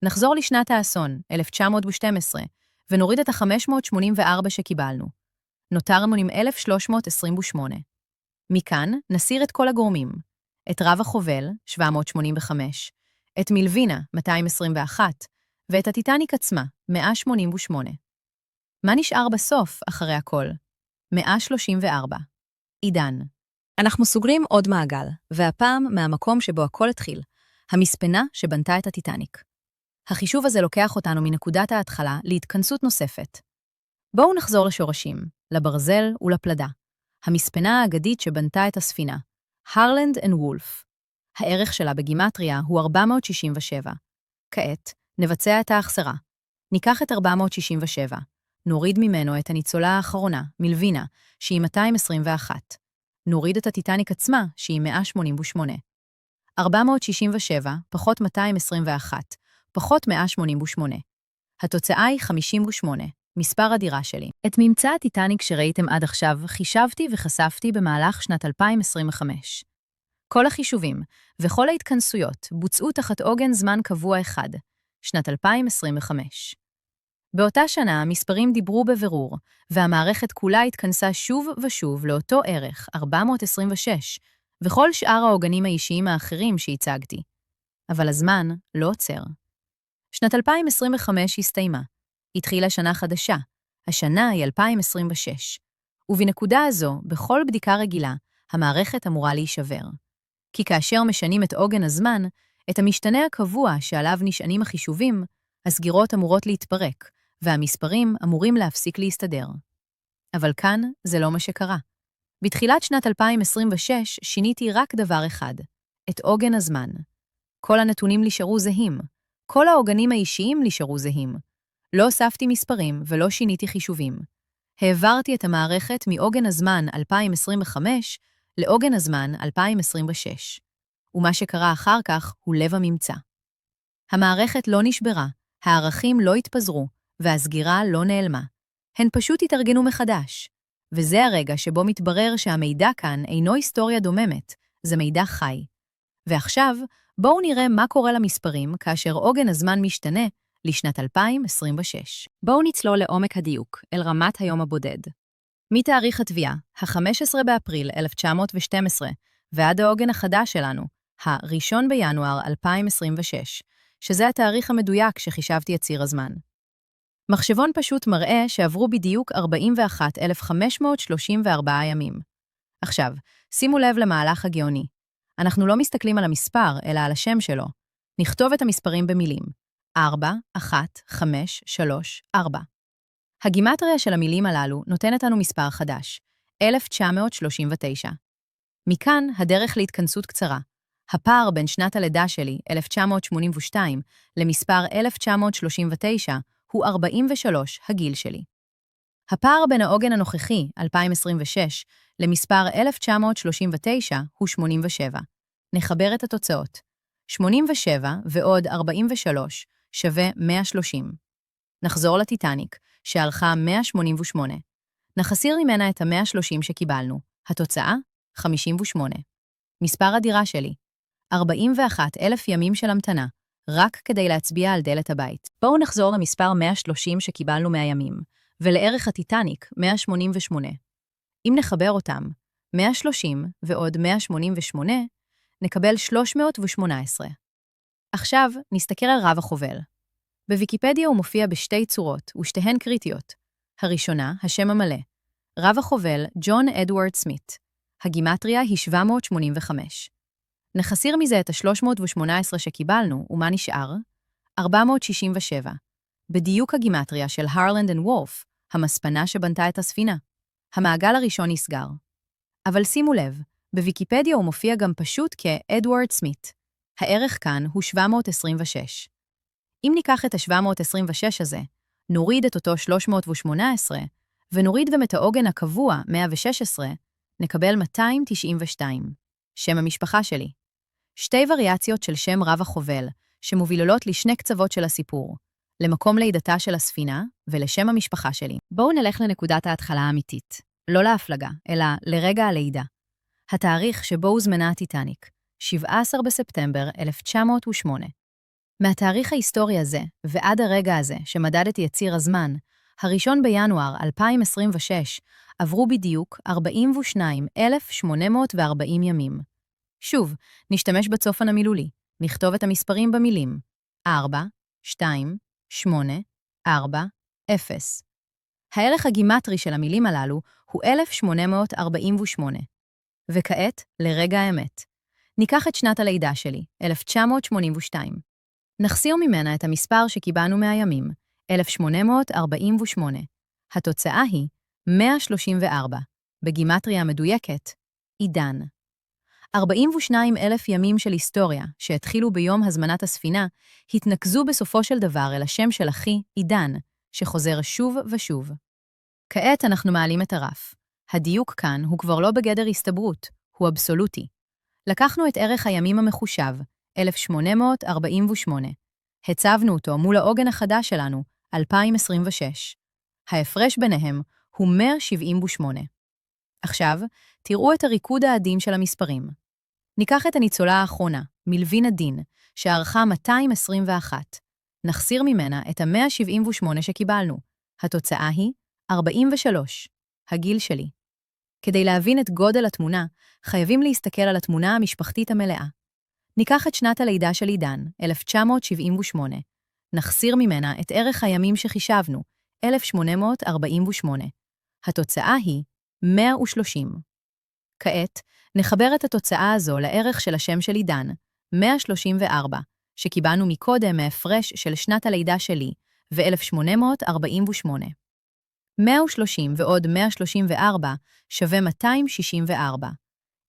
נחזור לשנת האסון, 1912, ונוריד את ה-584 שקיבלנו. נותרנו עם 1,328. מכאן נסיר את כל הגורמים, את רב החובל, 785, את מלווינה, 221, ואת הטיטניק עצמה, 188. מה נשאר בסוף אחרי הכל? 134. עידן. אנחנו סוגרים עוד מעגל, והפעם מהמקום שבו הכל התחיל, המספנה שבנתה את הטיטניק. החישוב הזה לוקח אותנו מנקודת ההתחלה להתכנסות נוספת. בואו נחזור לשורשים, לברזל ולפלדה. המספנה האגדית שבנתה את הספינה, הרלנד אנד וולף. הערך שלה בגימטריה הוא 467. כעת, נבצע את ההחסרה. ניקח את 467. נוריד ממנו את הניצולה האחרונה, מלווינה, שהיא 221. נוריד את הטיטניק עצמה, שהיא 188. 467 פחות 221, פחות 188. התוצאה היא 58, מספר הדירה שלי. את ממצא הטיטניק שראיתם עד עכשיו חישבתי וחשפתי במהלך שנת 2025. כל החישובים וכל ההתכנסויות בוצעו תחת עוגן זמן קבוע אחד, שנת 2025. באותה שנה המספרים דיברו בבירור, והמערכת כולה התכנסה שוב ושוב לאותו ערך, 426, וכל שאר העוגנים האישיים האחרים שהצגתי. אבל הזמן לא עוצר. שנת 2025 הסתיימה. התחילה שנה חדשה. השנה היא 2026. ובנקודה הזו, בכל בדיקה רגילה, המערכת אמורה להישבר. כי כאשר משנים את עוגן הזמן, את המשתנה הקבוע שעליו נשענים החישובים, הסגירות אמורות להתפרק, והמספרים אמורים להפסיק להסתדר. אבל כאן זה לא מה שקרה. בתחילת שנת 2026 שיניתי רק דבר אחד, את עוגן הזמן. כל הנתונים נשארו זהים, כל העוגנים האישיים נשארו זהים. לא הוספתי מספרים ולא שיניתי חישובים. העברתי את המערכת מעוגן הזמן 2025 לעוגן הזמן 2026, ומה שקרה אחר כך הוא לב הממצא. המערכת לא נשברה, הערכים לא התפזרו, והסגירה לא נעלמה. הן פשוט התארגנו מחדש. וזה הרגע שבו מתברר שהמידע כאן אינו היסטוריה דוממת, זה מידע חי. ועכשיו, בואו נראה מה קורה למספרים כאשר עוגן הזמן משתנה לשנת 2026. בואו נצלול לעומק הדיוק, אל רמת היום הבודד. מתאריך התביעה, ה-15 באפריל 1912, ועד העוגן החדש שלנו, ה-1 בינואר 2026, שזה התאריך המדויק שחישבתי את ציר הזמן. מחשבון פשוט מראה שעברו בדיוק 41,534 ימים. עכשיו, שימו לב למהלך הגאוני. אנחנו לא מסתכלים על המספר, אלא על השם שלו. נכתוב את המספרים במילים. 4, 1, 5, 3, 4. הגימטריה של המילים הללו נותנת לנו מספר חדש, 1939. מכאן הדרך להתכנסות קצרה. הפער בין שנת הלידה שלי, 1982, למספר 1939, הוא 43, הגיל שלי. הפער בין העוגן הנוכחי, 2026, למספר 1939 הוא 87. נחבר את התוצאות. 87 ועוד 43 שווה 130. נחזור לטיטניק, שהלכה 188. נחסיר ממנה את ה-130 שקיבלנו. התוצאה? 58. מספר הדירה שלי. 41,000 ימים של המתנה, רק כדי להצביע על דלת הבית. בואו נחזור למספר 130 שקיבלנו מהימים, ולערך הטיטניק 188. אם נחבר אותם, 130 ועוד 188, נקבל 318. עכשיו נסתכל על רב החובל. בוויקיפדיה הוא מופיע בשתי צורות, ושתיהן קריטיות. הראשונה, השם המלא. רב החובל, ג'ון אדוארד סמית. הגימטריה היא 785. נחסיר מזה את ה-318 שקיבלנו, ומה נשאר? 467. בדיוק הגימטריה של הרלנד וולף, המספנה שבנתה את הספינה. המעגל הראשון נסגר. אבל שימו לב, בוויקיפדיה הוא מופיע גם פשוט כאדוארד סמית. הערך כאן הוא 726. אם ניקח את ה-726 הזה, נוריד את אותו 318, ונוריד גם את העוגן הקבוע 116, נקבל 292. שם המשפחה שלי. שתי וריאציות של שם רב החובל, שמוביללות לשני קצוות של הסיפור, למקום לידתה של הספינה ולשם המשפחה שלי. בואו נלך לנקודת ההתחלה האמיתית, לא להפלגה, אלא לרגע הלידה. התאריך שבו הוזמנה הטיטניק, 17 בספטמבר 1908. מהתאריך ההיסטורי הזה ועד הרגע הזה שמדדתי את ציר הזמן, 1 בינואר 2026 עברו בדיוק 42,840 ימים. שוב, נשתמש בצופן המילולי, נכתוב את המספרים במילים 4, 2, 8, 4, 0. הערך הגימטרי של המילים הללו הוא 1848. וכעת, לרגע האמת. ניקח את שנת הלידה שלי, 1982. נחסיר ממנה את המספר שקיבלנו מהימים, 1848. התוצאה היא 134. בגימטריה המדויקת, עידן. 42,000 ימים של היסטוריה, שהתחילו ביום הזמנת הספינה, התנקזו בסופו של דבר אל השם של אחי, עידן, שחוזר שוב ושוב. כעת אנחנו מעלים את הרף. הדיוק כאן הוא כבר לא בגדר הסתברות, הוא אבסולוטי. לקחנו את ערך הימים המחושב, 1848. הצבנו אותו מול העוגן החדש שלנו, 2026. ההפרש ביניהם הוא 178. עכשיו, תראו את הריקוד העדין של המספרים. ניקח את הניצולה האחרונה, מלווין הדין, שערכה 221. נחסיר ממנה את ה-178 שקיבלנו. התוצאה היא 43. הגיל שלי. כדי להבין את גודל התמונה, חייבים להסתכל על התמונה המשפחתית המלאה. ניקח את שנת הלידה של עידן, 1978. נחסיר ממנה את ערך הימים שחישבנו, 1848. התוצאה היא 130. כעת, נחבר את התוצאה הזו לערך של השם של עידן, 134, שקיבלנו מקודם מהפרש של שנת הלידה שלי, ו-1848. 130 ועוד 134 שווה 264.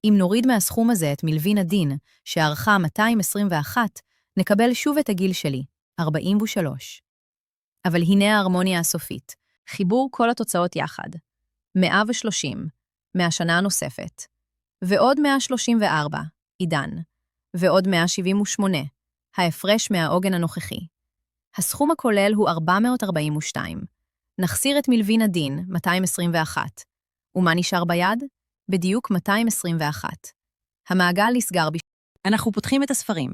אם נוריד מהסכום הזה את מלווין הדין, שערכה 221, נקבל שוב את הגיל שלי, 43. אבל הנה ההרמוניה הסופית. חיבור כל התוצאות יחד. 130, מהשנה הנוספת. ועוד 134, עידן. ועוד 178, ההפרש מהעוגן הנוכחי. הסכום הכולל הוא 442. נחסיר את מלווין הדין, 221. ומה נשאר ביד? בדיוק 221. המעגל נסגר אנחנו פותחים את הספרים.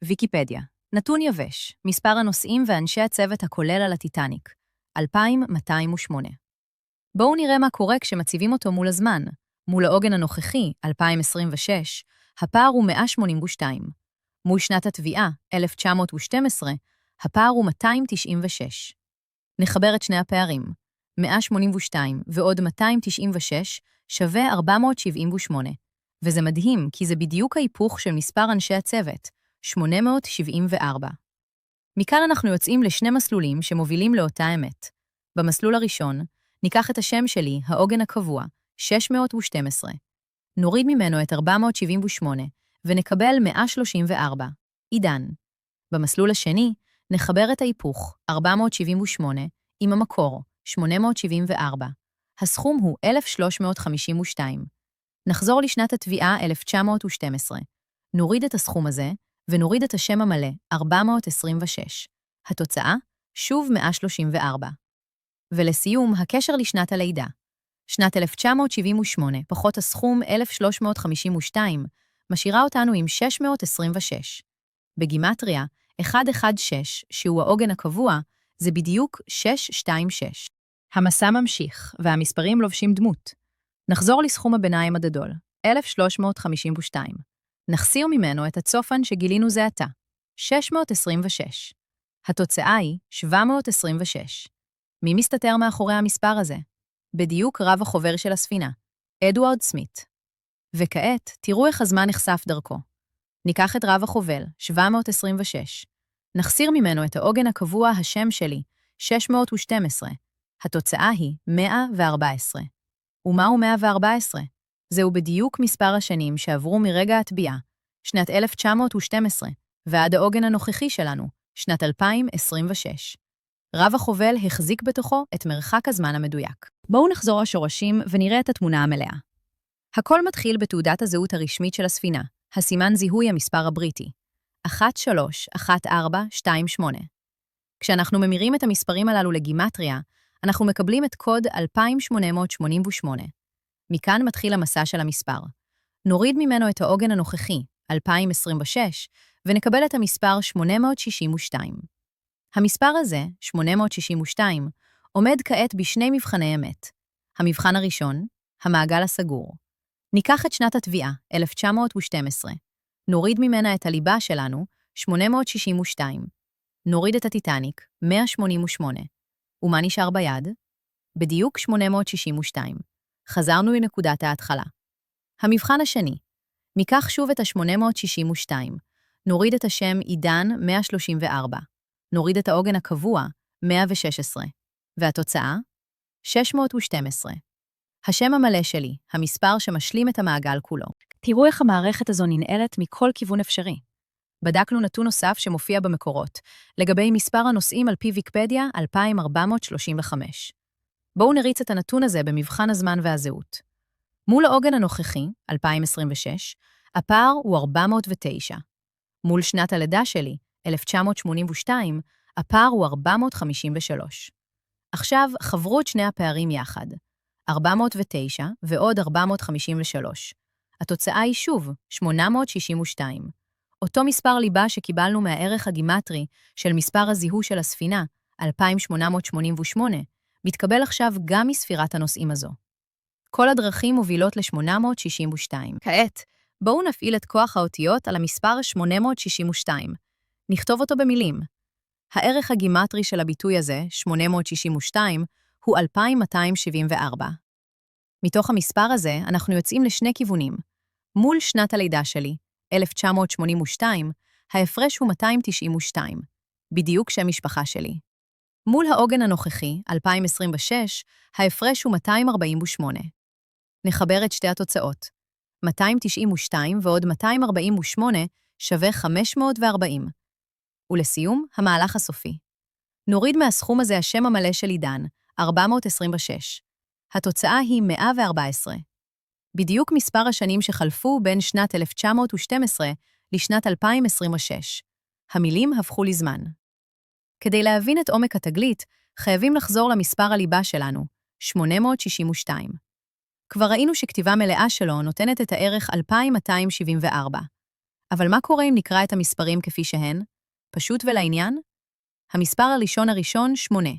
ויקיפדיה. נתון יבש. מספר הנוסעים ואנשי הצוות הכולל על הטיטניק. 2,208. בואו נראה מה קורה כשמציבים אותו מול הזמן. מול העוגן הנוכחי, 2026, הפער הוא 182. מול שנת התביעה, 1912, הפער הוא 296. נחבר את שני הפערים. 182 ועוד 296 שווה 478. וזה מדהים, כי זה בדיוק ההיפוך של מספר אנשי הצוות, 874. מכאן אנחנו יוצאים לשני מסלולים שמובילים לאותה אמת. במסלול הראשון, ניקח את השם שלי, העוגן הקבוע, 612. נוריד ממנו את 478, ונקבל 134. עידן. במסלול השני, נחבר את ההיפוך, 478, עם המקור, 874. הסכום הוא 1,352. נחזור לשנת התביעה 1912. נוריד את הסכום הזה, ונוריד את השם המלא, 426. התוצאה, שוב 134. ולסיום, הקשר לשנת הלידה. שנת 1978, פחות הסכום 1,352, משאירה אותנו עם 626. בגימטריה, 116, שהוא העוגן הקבוע, זה בדיוק 626. המסע ממשיך, והמספרים לובשים דמות. נחזור לסכום הביניים הגדול, 1,352. נחסיר ממנו את הצופן שגילינו זה עתה, 626. התוצאה היא 726. מי מסתתר מאחורי המספר הזה? בדיוק רב החובר של הספינה, אדוארד סמית. וכעת, תראו איך הזמן נחשף דרכו. ניקח את רב החובל, 726. נחסיר ממנו את העוגן הקבוע השם שלי, 612. התוצאה היא 114. ומהו 114? זהו בדיוק מספר השנים שעברו מרגע התביעה, שנת 1912, ועד העוגן הנוכחי שלנו, שנת 2026. רב החובל החזיק בתוכו את מרחק הזמן המדויק. בואו נחזור לשורשים ונראה את התמונה המלאה. הכל מתחיל בתעודת הזהות הרשמית של הספינה, הסימן זיהוי המספר הבריטי, 131428. כשאנחנו ממירים את המספרים הללו לגימטריה, אנחנו מקבלים את קוד 2888. מכאן מתחיל המסע של המספר. נוריד ממנו את העוגן הנוכחי, 2026, ונקבל את המספר 862. המספר הזה, 862, עומד כעת בשני מבחני אמת. המבחן הראשון, המעגל הסגור. ניקח את שנת התביעה, 1912. נוריד ממנה את הליבה שלנו, 862. נוריד את הטיטניק, 188. ומה נשאר ביד? בדיוק 862. חזרנו לנקודת ההתחלה. המבחן השני. ניקח שוב את ה-862. נוריד את השם עידן 134. נוריד את העוגן הקבוע 116. והתוצאה? 612. השם המלא שלי, המספר שמשלים את המעגל כולו. תראו איך המערכת הזו ננעלת מכל כיוון אפשרי. בדקנו נתון נוסף שמופיע במקורות, לגבי מספר הנוסעים על פי ויקיפדיה 2435. בואו נריץ את הנתון הזה במבחן הזמן והזהות. מול העוגן הנוכחי, 2026, הפער הוא 409. מול שנת הלידה שלי, 1982, הפער הוא 453. עכשיו חברו את שני הפערים יחד. 409 ועוד 453. התוצאה היא שוב 862. אותו מספר ליבה שקיבלנו מהערך הגימטרי של מספר הזיהוי של הספינה, 2888, מתקבל עכשיו גם מספירת הנוסעים הזו. כל הדרכים מובילות ל-862. כעת, בואו נפעיל את כוח האותיות על המספר 862. נכתוב אותו במילים. הערך הגימטרי של הביטוי הזה, 862, הוא 2274. מתוך המספר הזה אנחנו יוצאים לשני כיוונים. מול שנת הלידה שלי, 1982, ההפרש הוא 292, בדיוק שם משפחה שלי. מול העוגן הנוכחי, 2026, ההפרש הוא 248. נחבר את שתי התוצאות. 292 ועוד 248 שווה 540. ולסיום, המהלך הסופי. נוריד מהסכום הזה השם המלא של עידן, 426. התוצאה היא 114. בדיוק מספר השנים שחלפו בין שנת 1912 לשנת 2026. המילים הפכו לזמן. כדי להבין את עומק התגלית, חייבים לחזור למספר הליבה שלנו, 862. כבר ראינו שכתיבה מלאה שלו נותנת את הערך 2274. אבל מה קורה אם נקרא את המספרים כפי שהן? פשוט ולעניין? המספר הראשון 8.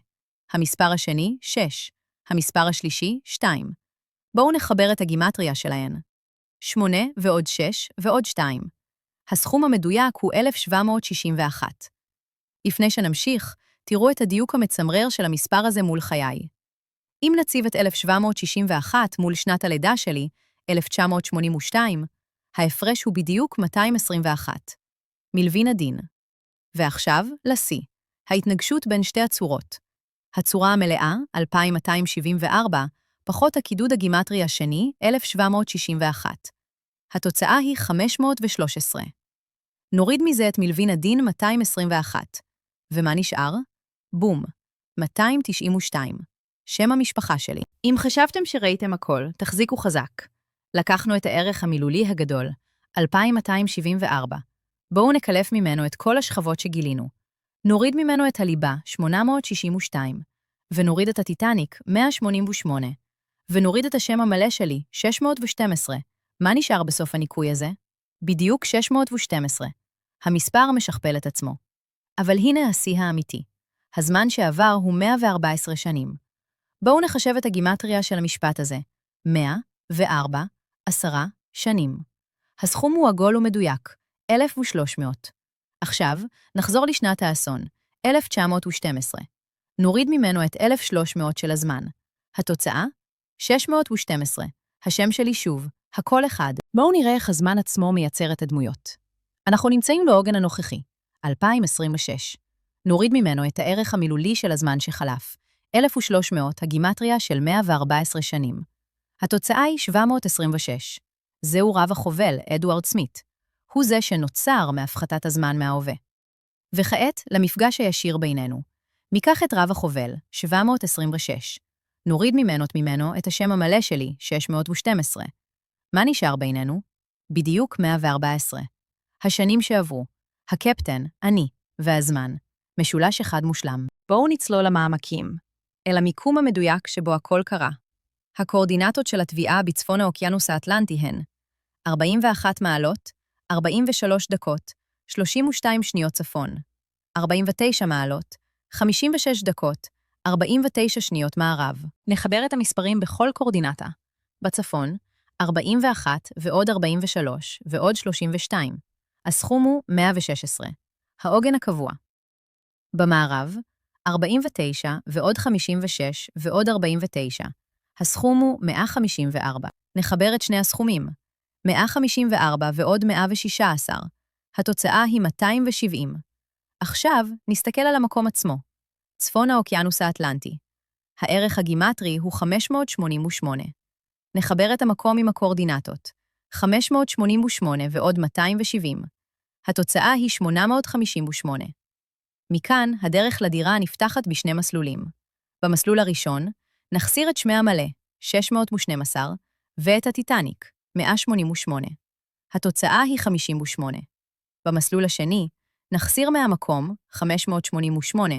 המספר השני 6. המספר השלישי 2. בואו נחבר את הגימטריה שלהן. 8 ועוד 6 ועוד 2. הסכום המדויק הוא 1761. לפני שנמשיך, תראו את הדיוק המצמרר של המספר הזה מול חיי. אם נציב את 1761 מול שנת הלידה שלי, 1982, ההפרש הוא בדיוק 221. מלבין הדין. ועכשיו, לשיא. ההתנגשות בין שתי הצורות. הצורה המלאה, 2274, פחות הקידוד הגימטרי השני, 1761. התוצאה היא 513. נוריד מזה את מלבין הדין 221. ומה נשאר? בום, 292. שם המשפחה שלי. אם חשבתם שראיתם הכל, תחזיקו חזק. לקחנו את הערך המילולי הגדול, 2274. בואו נקלף ממנו את כל השכבות שגילינו. נוריד ממנו את הליבה, 862. ונוריד את הטיטניק, 188. ונוריד את השם המלא שלי, 612. מה נשאר בסוף הניקוי הזה? בדיוק 612. המספר משכפל את עצמו. אבל הנה השיא האמיתי. הזמן שעבר הוא 114 שנים. בואו נחשב את הגימטריה של המשפט הזה. 104, 10 שנים. הסכום הוא עגול ומדויק, 1,300. עכשיו, נחזור לשנת האסון, 1912. נוריד ממנו את 1,300 של הזמן. התוצאה? 612. השם שלי שוב, הכל אחד. בואו נראה איך הזמן עצמו מייצר את הדמויות. אנחנו נמצאים בעוגן הנוכחי, 2026. נוריד ממנו את הערך המילולי של הזמן שחלף, 1,300, הגימטריה של 114 שנים. התוצאה היא 726. זהו רב החובל, אדוארד סמית. הוא זה שנוצר מהפחתת הזמן מההווה. וכעת, למפגש הישיר בינינו. ניקח את רב החובל, 726. נוריד ממנו את השם המלא שלי, 612. מה נשאר בינינו? בדיוק 114. השנים שעברו, הקפטן, אני, והזמן, משולש אחד מושלם. בואו נצלול למעמקים, אל המיקום המדויק שבו הכל קרה. הקואורדינטות של התביעה בצפון האוקיינוס האטלנטי הן 41 מעלות, 43 דקות, 32 שניות צפון, 49 מעלות, 56 דקות, 49 שניות מערב. נחבר את המספרים בכל קואורדינטה. בצפון, 41 ועוד 43 ועוד 32. הסכום הוא 116. העוגן הקבוע. במערב, 49 ועוד 56 ועוד 49. הסכום הוא 154. נחבר את שני הסכומים. 154 ועוד 116. התוצאה היא 270. עכשיו נסתכל על המקום עצמו. צפון האוקיינוס האטלנטי. הערך הגימטרי הוא 588. נחבר את המקום עם הקואורדינטות. 588 ועוד 270. התוצאה היא 858. מכאן הדרך לדירה נפתחת בשני מסלולים. במסלול הראשון, נחסיר את שמי המלא, 612, ואת הטיטניק, 188. התוצאה היא 58. במסלול השני, נחסיר מהמקום, 588,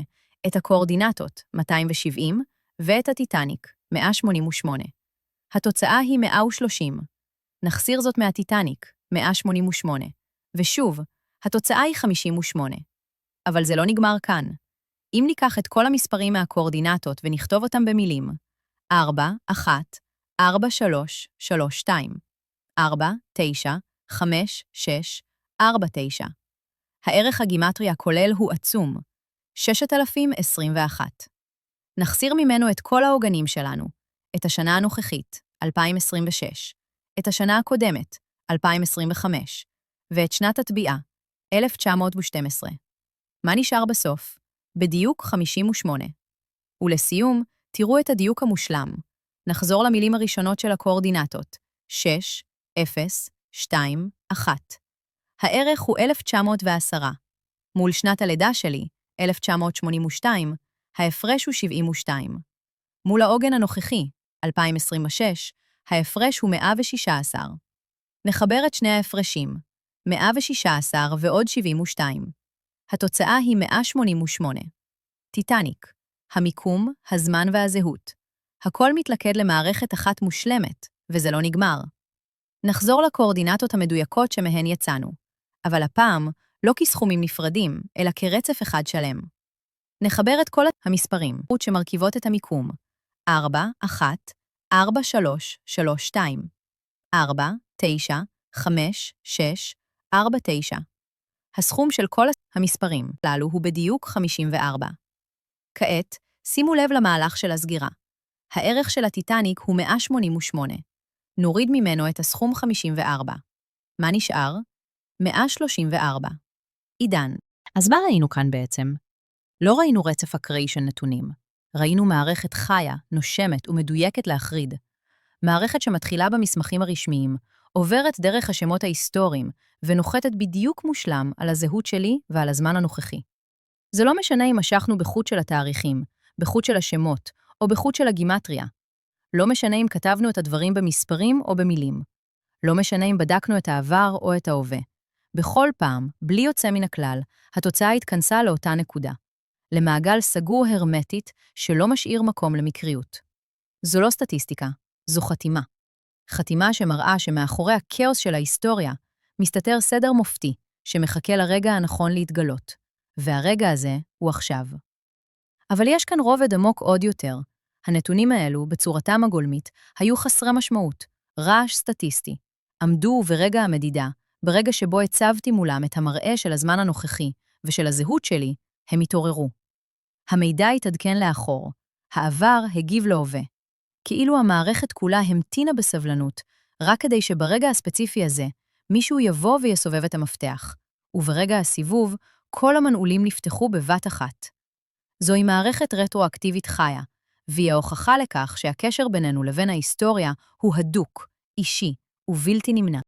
את הקואורדינטות, 270, ואת הטיטניק, 188. התוצאה היא 130. נחסיר זאת מהטיטניק, 188. ושוב, התוצאה היא 58. אבל זה לא נגמר כאן. אם ניקח את כל המספרים מהקואורדינטות ונכתוב אותם במילים, 4, 1, 4, 3, 3, 2, 4, 9, 5, 6, 4, 9. הערך הגימטרי הכולל הוא עצום, 6,021. נחסיר ממנו את כל העוגנים שלנו, את השנה הנוכחית, 2026, את השנה הקודמת, 2025, ואת שנת התביעה, 1912. מה נשאר בסוף? בדיוק 58. ולסיום, תראו את הדיוק המושלם. נחזור למילים הראשונות של הקואורדינטות, 6, 0, 2, 1. הערך הוא 1910. מול שנת הלידה שלי, 1982, ההפרש הוא 72. מול העוגן הנוכחי, 2026, ההפרש הוא 116. נחבר את שני ההפרשים, 116 ועוד 72. התוצאה היא 188. טיטניק, המיקום, הזמן והזהות. הכל מתלכד למערכת אחת מושלמת, וזה לא נגמר. נחזור לקואורדינטות המדויקות שמהן יצאנו, אבל הפעם לא כסכומים נפרדים, אלא כרצף אחד שלם. נחבר את כל המספרים שמרכיבות את המיקום, 4, 1, 4, 3, 3, 2, 4, 9, 5, 6, 4, 9. הסכום של כל המספרים הללו הוא בדיוק 54. כעת, שימו לב למהלך של הסגירה. הערך של הטיטניק הוא 188. נוריד ממנו את הסכום 54. מה נשאר? 134. עידן. אז מה ראינו כאן בעצם? לא ראינו רצף אקראי של נתונים. ראינו מערכת חיה, נושמת ומדויקת להחריד. מערכת שמתחילה במסמכים הרשמיים, עוברת דרך השמות ההיסטוריים, ונוחתת בדיוק מושלם על הזהות שלי ועל הזמן הנוכחי. זה לא משנה אם משכנו בחוט של התאריכים, בחוט של השמות, או בחוט של הגימטריה. לא משנה אם כתבנו את הדברים במספרים או במילים. לא משנה אם בדקנו את העבר או את ההווה. בכל פעם, בלי יוצא מן הכלל, התוצאה התכנסה לאותה נקודה. למעגל סגור הרמטית שלא משאיר מקום למקריות. זו לא סטטיסטיקה, זו חתימה. חתימה שמראה שמאחורי הכאוס של ההיסטוריה מסתתר סדר מופתי שמחכה לרגע הנכון להתגלות, והרגע הזה הוא עכשיו. אבל יש כאן רובד עמוק עוד יותר. הנתונים האלו, בצורתם הגולמית, היו חסרי משמעות, רעש סטטיסטי. עמדו ברגע המדידה, ברגע שבו הצבתי מולם את המראה של הזמן הנוכחי ושל הזהות שלי, הם התעוררו. המידע התעדכן לאחור, העבר הגיב להווה. כאילו המערכת כולה המתינה בסבלנות, רק כדי שברגע הספציפי הזה, מישהו יבוא ויסובב את המפתח, וברגע הסיבוב, כל המנעולים נפתחו בבת אחת. זוהי מערכת רטרואקטיבית חיה, והיא ההוכחה לכך שהקשר בינינו לבין ההיסטוריה הוא הדוק, אישי ובלתי נמנע.